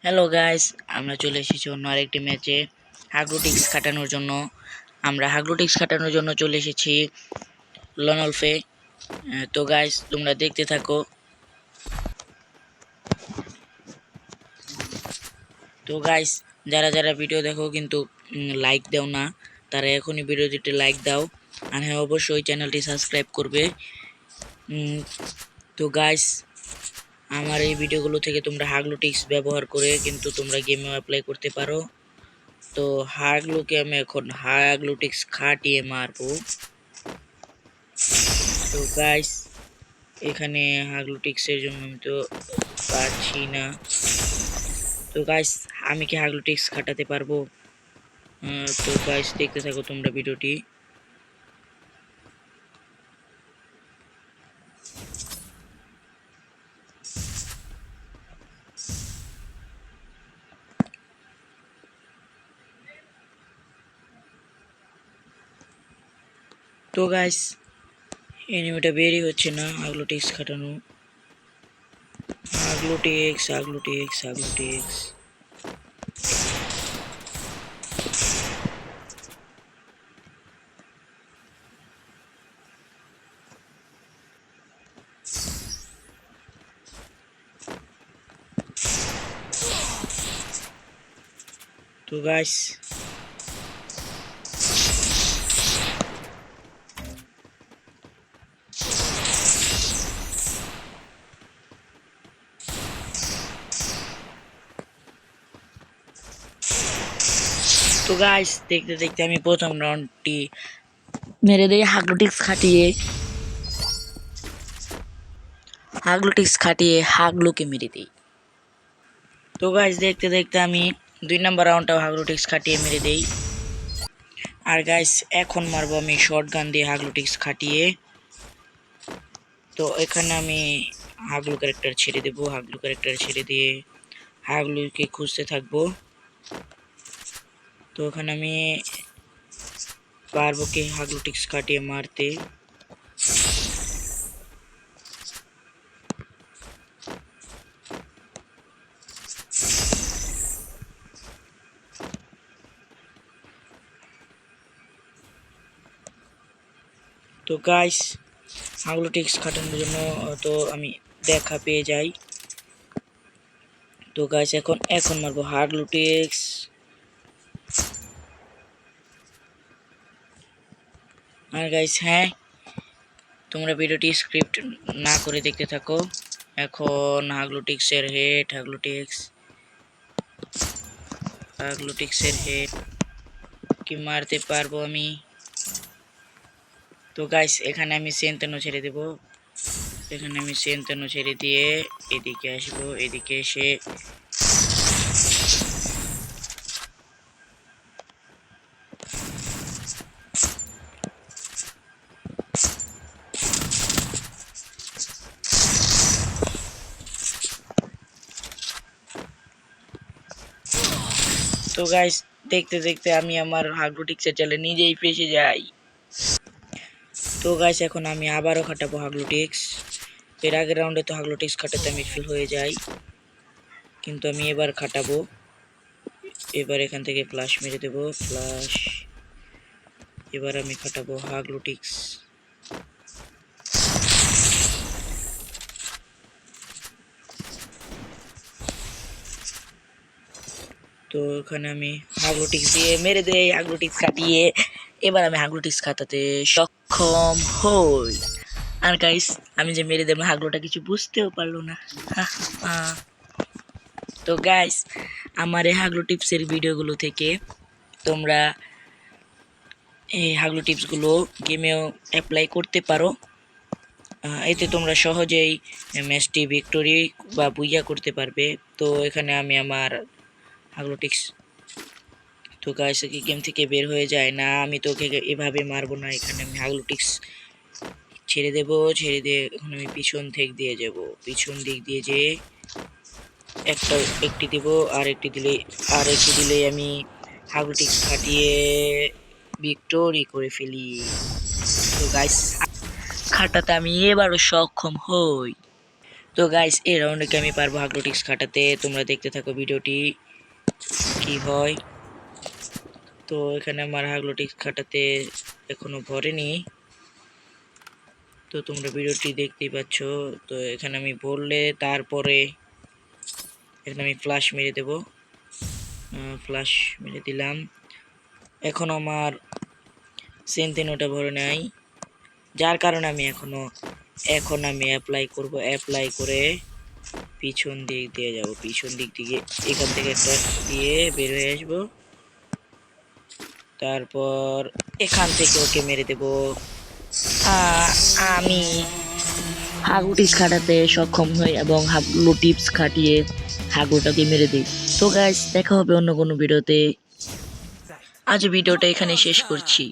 Hello guys, আমরা চলে এসেছি অন্য আরেকটি ম্যাচে হাগলুটিক্স কাটানোর জন্য। আমরা হাগলুটিক্স কাটানোর জন্য চলে এসেছি লনলফে। তো গাইস, তোমরা দেখতে থাকো। তো গাইস, যারা যারা ভিডিও দেখো কিন্তু লাইক দাও না, তারা এখনই ভিডিওটিতে লাইক দাও। আর হ্যাঁ, অবশ্যই চ্যানেলটি সাবস্ক্রাইব করবে। তো গাইস, আমার এই ভিডিওগুলো থেকে তোমরা হাগলুটিক্স ব্যবহার করে কিন্তু তোমরা গেমেও অ্যাপ্লাই করতে পারো। তো হাগলুকে আমি এখন হাগলুটিক্স খাটিয়ে মারবো। তো গাইস, এখানে হাগলুটিক্সের জন্য আমি তো পারছি না। তো গাইস, আমি কি হাগলুটিক্স খাটাতে পারবো? তো গাইস, দেখতে থাকো তোমরা ভিডিওটি। তো গাইস, এনিমেটা বেরই হচ্ছে না হাগলুটিক্স খাটানো। হাগলুটিক্স হাগলুটিক্স হাগলুটিক্স। তো গাইস, দেখতে দেখতে আমি প্রথম রাউন্ডটি মেরে দেই হাগলুটিক্স খাটিয়ে হাগলুকে মেরে দিই। তো গাইস, দেখতে দেখতে আমি 2 নম্বর রাউন্ডটাও হাগলুটিক্স খাটিয়ে মেরে দেই। আর গাইস, এখন মারবো আমি শর্ট গান দিয়ে হাগলুটিক্স খাটিয়ে। তো এখানে আমি হাগলু ক্যারেক্টার ছেড়ে দেবো। হাগলু ক্যারেক্টার ছেড়ে দিয়ে হাগলুকে খুঁজতে থাকবো। তো এখানে আমি পারবো কি হাগলুটিক্স কাটিয়ে মারতে। তো গাইস, হাগলুটিক্স কাটানোর জন্য তো আমি দেখা পেয়ে যাই। তো গাইস, এখন মারবো হাগলুটিক্স। আর গাইস, হ্যাঁ, তোমরা ভিডিওটি স্ক্রিপ্ট না করে দেখতে থাকো। এখন হাগলুটিক্সের হেড, হাগলুটিক্সের হেড কি মারতে পারবো আমি? তো গাইস, এখানে আমি সেন্তেনো ছেড়ে দেব। এখানে আমি সেন্তেনো ছেড়ে দিয়ে এদিকে আসবো। এদিকে এসে তো গাইস, দেখতে দেখতে আমি আমার হাগলুটিক্সের জালে নিজেই ফেসে যাই। তো গাইস, এখন আমি আবারও খাটাবো হাগলুটিক্স। এর আগের রাউন্ডে তো হাগলুটিক্স খাটাতে আমি ফেল হয়ে যাই, কিন্তু আমি এবার খাটাবো। এবার এখান থেকে ফ্লাশ মেরে দেবো। ফ্লাশ। এবার আমি খাটাবো হাগলুটিক্স। তো এখানে আমি হাগলুটিক্স দিয়ে মেরে দেই। হাগলুটিক্স কাটিয়ে এবার আমি হাগলুটিক্স খাটাতে সক্ষম হই। আর গাইস, আমি যে মেরে দেবো হাগলুটা কিছু বুঝতেও পারলো না। তো গাইস, আমার এই হাগলু টিপসের ভিডিওগুলো থেকে তোমরা এই হাগলু টিপসগুলো গেমেও অ্যাপ্লাই করতে পারো। এতে তোমরা সহজেই ম্যাচটি ভিক্টোরি বা বুইয়া করতে পারবে। তো এখানে আমি আমার হাগলু টিপস। তো গাইস, কি গেম থেকে বের হয়ে যায় না, আমি তো ওকে এভাবে মারবো না। এখানে আমি হাগলু টিপস ছেড়ে দেবো। ছেড়ে দিয়ে এখন আমি পিছন দিক দিয়ে যাব। পিছন দিক দিয়ে যেয়ে একটি দিব। আর একটি দিলেই আমি হাগলুটিক্স খাটিয়ে ভিক্টোরি করে ফেলি। তো গাইস, খাটাতে আমি এবারও সক্ষম হই। তো গাইস এই রাউন্ডে কি আমি পারবো হাগলু টিপস খাটাতে? তোমরা দেখতে থাকো ভিডিওটি কি হয়। তো এখানে আমার হাগলু টিপস খাটাতে এখনো ভরেনি, তো তোমরা ভিডিওটি দেখতেই পাচ্ছ। তো এখানে আমি বললে তারপরে এখানে আমি ফ্লাশ মেরে দেব, ফ্লাশ মেরে দিলাম। এখন আমার সেন্টিনোটা ভরে নাই, যার কারণে আমি এখন আমি অ্যাপ্লাই করব। অ্যাপ্লাই করে পিছন দিক দিয়ে যাব, পিছন দিক দিয়ে এখান থেকে একটা দিয়ে বের হয়ে আসবো, তারপর এখান থেকে ওকে মেরে দেব। আমি হাগু টিপস খাটাতে সক্ষম হই এবং হাগলু টিপস খাটিয়ে হাগুটাকে মেরে দিই। তো গাইস দেখা হবে অন্য কোনো ভিডিওতে, আজ ভিডিওটা এখানে শেষ করছি।